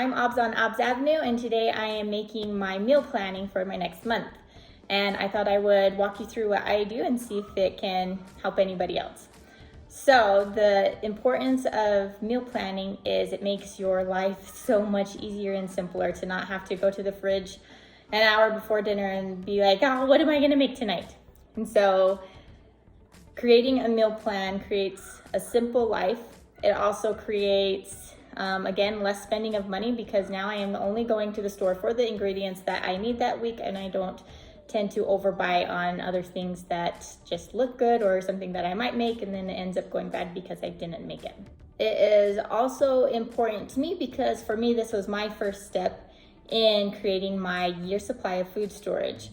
I'm Obs on Obs Avenue, and today I am making my meal planning for my next month. And I thought I would walk you through what I do and see if it can help anybody else. So the importance of meal planning is it makes your life so much easier and simpler to not have to go to the fridge an hour before dinner and be like, oh, what am I gonna make tonight? And so creating a meal plan creates a simple life. It also creates, again, less spending of money because now I am only going to the store for the ingredients that I need that week, and I don't tend to overbuy on other things that just look good or something that I might make and then it ends up going bad because I didn't make it. It is also important to me because for me, this was my first step in creating my year supply of food storage,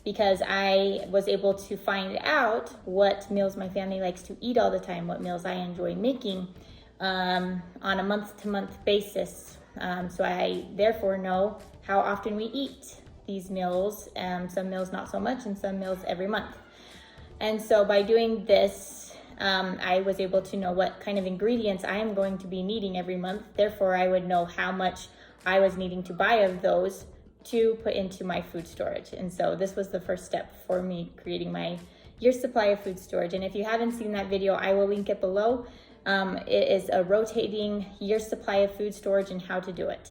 because I was able to find out what meals my family likes to eat all the time, what meals I enjoy making on a month-to-month basis. So I therefore know how often we eat these meals, some meals not so much, and some meals every month. And so by doing this, I was able to know what kind of ingredients I am going to be needing every month. Therefore, I would know how much I was needing to buy of those to put into my food storage. And so this was the first step for me creating my year supply of food storage. And if you haven't seen that video, I will link it below. It is a rotating year supply of food storage and how to do it.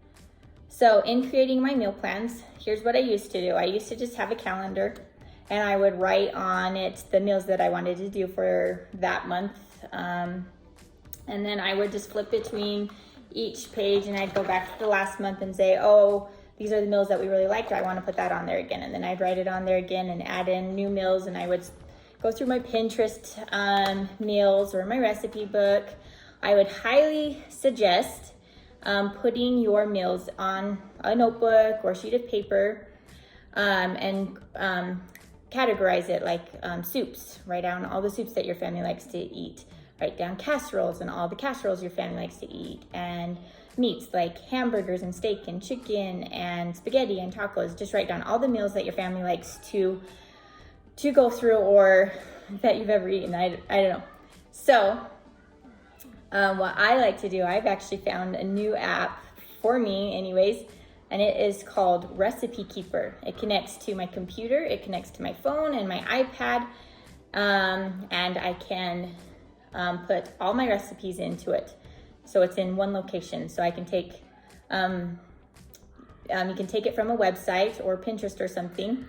So in creating my meal plans, here's what I used to do. I used to just have a calendar and I would write on it the meals that I wanted to do for that month. And then I would just flip between each page and I'd go back to the last month and say, oh, these are the meals that we really liked. I want to put that on there again. And then I'd write it on there again and add in new meals, and I would go through my Pinterest meals or my recipe book. I would highly suggest putting your meals on a notebook or sheet of paper and categorize it like soups. Write down all the soups that your family likes to eat. Write down casseroles and all the casseroles your family likes to eat. And meats like hamburgers and steak and chicken and spaghetti and tacos. Just write down all the meals that your family likes to go through or that you've ever eaten. I don't know. So what I like to do, I've actually found a new app for me anyways, and it is called Recipe Keeper. It connects to my computer, it connects to my phone and my iPad, and I can put all my recipes into it. So it's in one location. So I can take, you can take it from a website or Pinterest or something,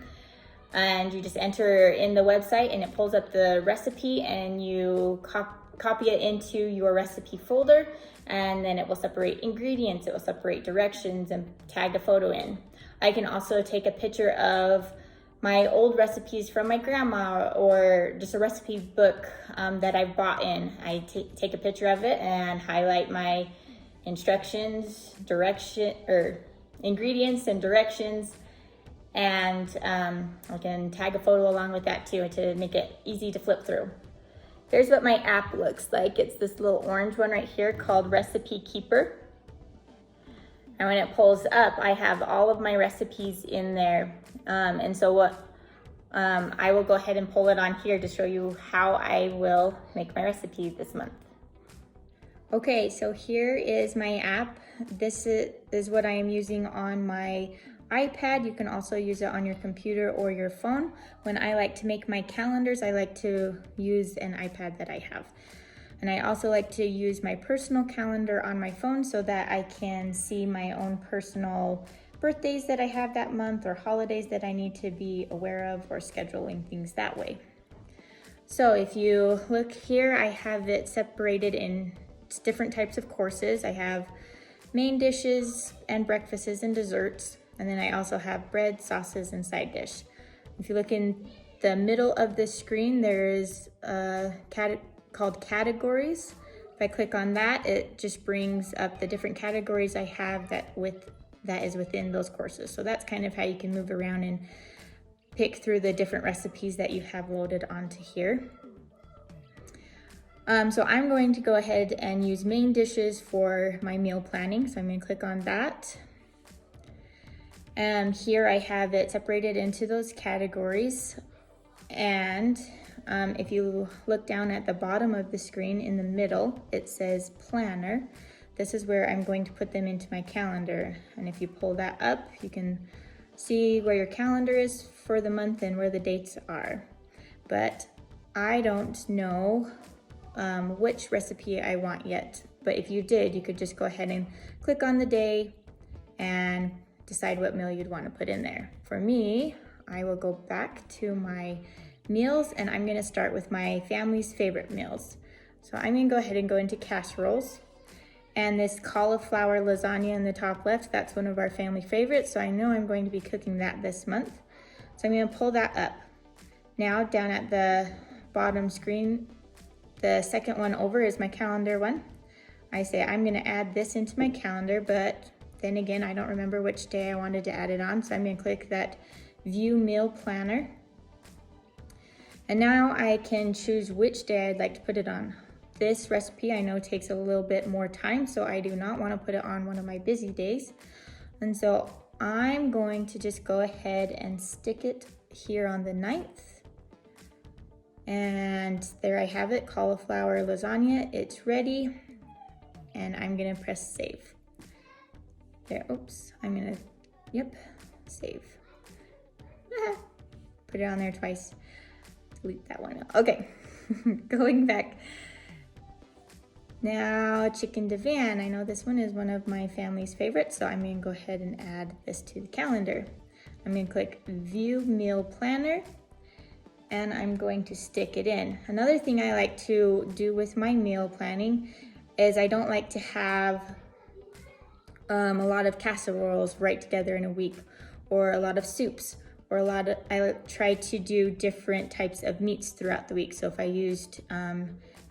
and you just enter in the website and it pulls up the recipe and you copy it into your recipe folder, and then it will separate ingredients, it will separate directions and tag a photo in. I can also take a picture of my old recipes from my grandma or just a recipe book that I bought in. I take a picture of it and highlight my instructions, ingredients and directions, and I can tag a photo along with that too to make it easy to flip through. Here's what my app looks like. It's this little orange one right here called Recipe Keeper. And when it pulls up, I have all of my recipes in there. And so what I will go ahead and pull it on here to show you how I will make my recipe this month. Okay, so here is my app. This is what I am using on my iPad. You can also use it on your computer or your phone. When I like to make my calendars, I like to use an iPad that I have. And I also like to use my personal calendar on my phone so that I can see my own personal birthdays that I have that month or holidays that I need to be aware of or scheduling things that way. So if you look here, I have it separated in different types of courses. I have main dishes and breakfasts and desserts. And then I also have bread, sauces, and side dish. If you look in the middle of the screen, there is called categories. If I click on that, it just brings up the different categories I have that is within those courses. So that's kind of how you can move around and pick through the different recipes that you have loaded onto here. So I'm going to go ahead and use main dishes for my meal planning. So I'm going to click on that. Here I have it separated into those categories. And if you look down at the bottom of the screen in the middle, it says planner. this is where I'm going to put them into my calendar. And if you pull that up, you can see where your calendar is for the month and where the dates are. But I don't know which recipe I want yet. But if you did, you could just go ahead and click on the day and decide what meal you'd want to put in there. For me, I will go back to my meals and I'm gonna start with my family's favorite meals. So I'm gonna go ahead and go into casseroles. And this cauliflower lasagna in the top left, that's one of our family favorites. So I know I'm going to be cooking that this month. So I'm gonna pull that up. Now down at the bottom screen, the second one over is my calendar one. I say I'm gonna add this into my calendar, but then again, I don't remember which day I wanted to add it on. So I'm gonna click that View Meal Planner. And now I can choose which day I'd like to put it on. This recipe I know takes a little bit more time, so I do not want to put it on one of my busy days. And so I'm going to just go ahead and stick it here on the 9th. And there I have it, cauliflower lasagna. It's ready. And I'm gonna press save. There, oops, save. Put it on there twice. Delete that one out. Okay, going back. Now, chicken divan. I know this one is one of my family's favorites, so I'm gonna go ahead and add this to the calendar. I'm gonna click View Meal Planner, and I'm going to stick it in. Another thing I like to do with my meal planning is I don't like to have a lot of casseroles right together in a week, or a lot of soups, or I try to do different types of meats throughout the week. So if I used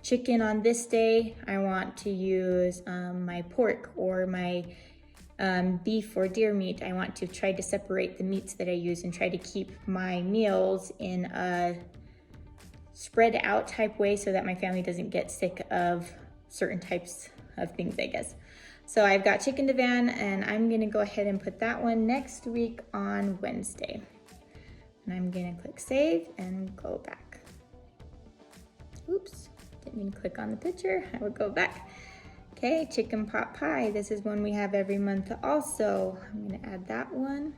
chicken on this day, I want to use my pork or my beef or deer meat. I want to try to separate the meats that I use and try to keep my meals in a spread out type way so that my family doesn't get sick of certain types of things, I guess. So I've got chicken divan, and I'm gonna go ahead and put that one next week on Wednesday. And I'm gonna click save and go back. Oops, didn't mean to click on the picture. I would go back. Okay, chicken pot pie. This is one we have every month also. I'm gonna add that one.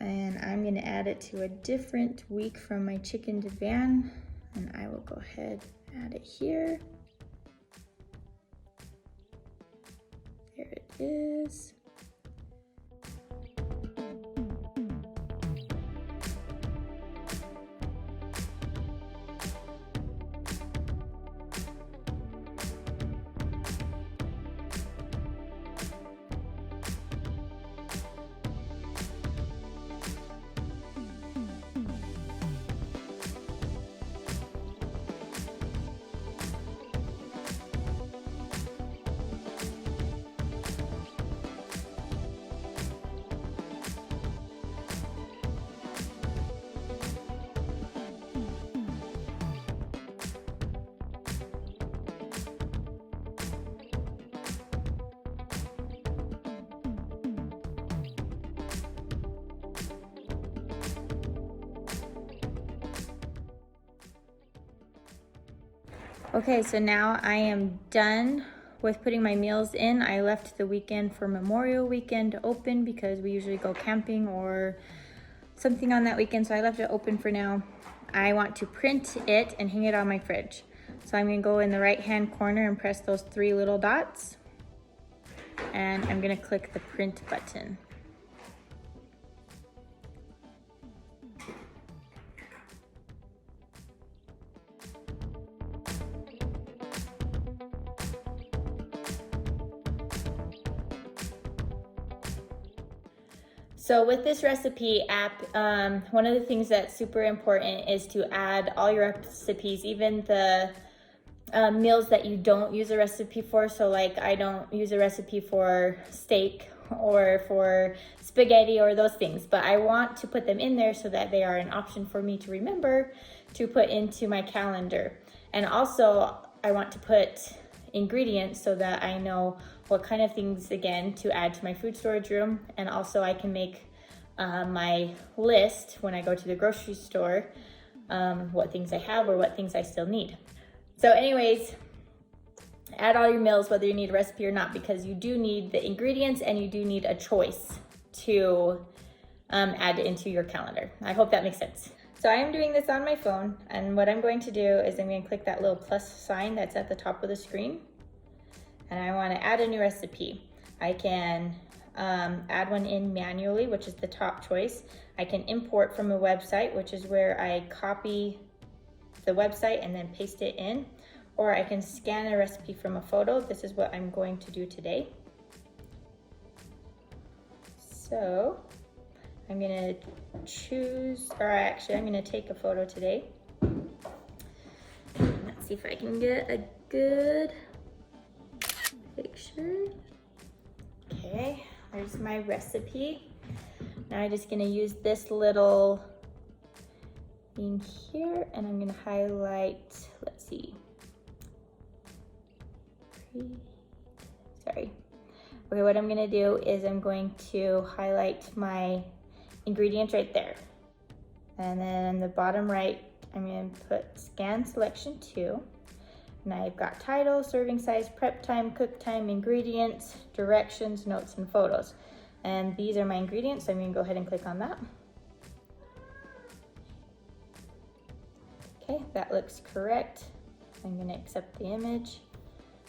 And I'm gonna add it to a different week from my chicken divan. And I will go ahead and add it here. There it is. Okay, so now I am done with putting my meals in. I left the weekend for Memorial Weekend open because we usually go camping or something on that weekend, so I left it open for now. I want to print it and hang it on my fridge. So I'm gonna go in the right-hand corner and press those 3 little dots, and I'm gonna click the print button. So with this recipe app, one of the things that's super important is to add all your recipes, even the meals that you don't use a recipe for. So like I don't use a recipe for steak or for spaghetti or those things, but I want to put them in there so that they are an option for me to remember to put into my calendar. And also I want to put ingredients so that I know what kind of things, again, to add to my food storage room. And also I can make my list when I go to the grocery store, what things I have or what things I still need. So anyways, add all your meals, whether you need a recipe or not, because you do need the ingredients and you do need a choice to add into your calendar. I hope that makes sense. So I am doing this on my phone, and what I'm going to do is I'm going to click that little plus sign that's at the top of the screen, and I want to add a new recipe. I can add one in manually, which is the top choice. I can import from a website, which is where I copy the website and then paste it in, or I can scan a recipe from a photo. This is what I'm going to do today. So I'm gonna choose, or actually I'm gonna take a photo today. Let's see if I can get a good picture. Okay, there's my recipe. Now I'm just gonna use this little thing here, and I'm gonna highlight, let's see. Sorry. Okay, what I'm gonna do is I'm going to highlight my ingredients right there. And then in the bottom right, I'm gonna put scan selection 2. And I've got title, serving size, prep time, cook time, ingredients, directions, notes, and photos. And these are my ingredients, so I'm gonna go ahead and click on that. Okay, that looks correct. I'm gonna accept the image.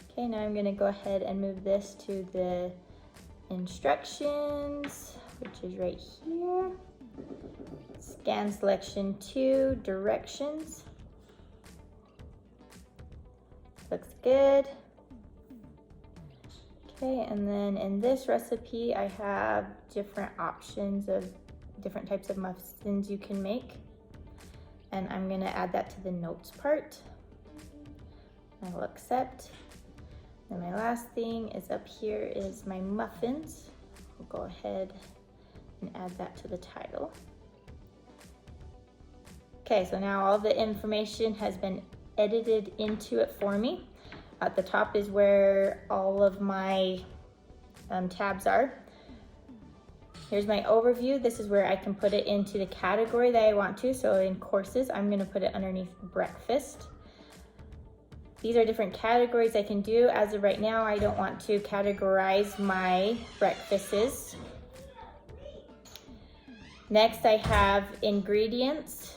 Okay, now I'm gonna go ahead and move this to the instructions, which is right here. Scan selection 2, directions. Looks good. Okay, and then in this recipe, I have different options of different types of muffins you can make. And I'm gonna add that to the notes part. I will accept. And my last thing is up here is my muffins. I'll go ahead and add that to the title. Okay, so now all the information has been edited into it for me. At the top is where all of my tabs are. Here's my overview. This is where I can put it into the category that I want to. So in courses, I'm gonna put it underneath breakfast. These are different categories I can do. As of right now, I don't want to categorize my breakfasts. Next, I have ingredients,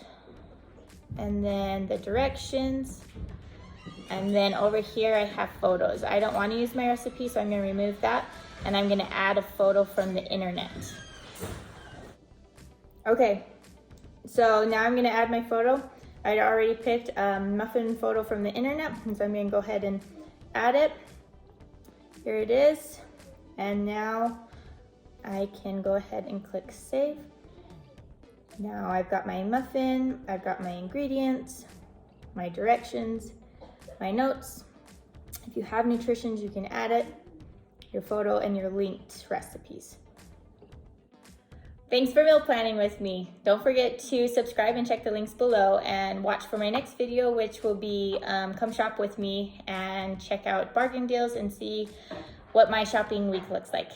and then the directions, and then over here I have photos. I don't want to use my recipe, so I'm going to remove that, and I'm going to add a photo from the internet. Okay, so now I'm going to add my photo. I'd already picked a muffin photo from the internet, so I'm going to go ahead and add it. Here it is, and now I can go ahead and click save. Now I've got my muffin, I've got my ingredients, my directions, my notes. If you have nutritions, you can add it, your photo, and your linked recipes. Thanks for meal planning with me. Don't forget to subscribe and check the links below, and watch for my next video, which will be come shop with me and check out bargain deals and see what my shopping week looks like.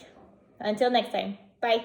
Until next time, bye.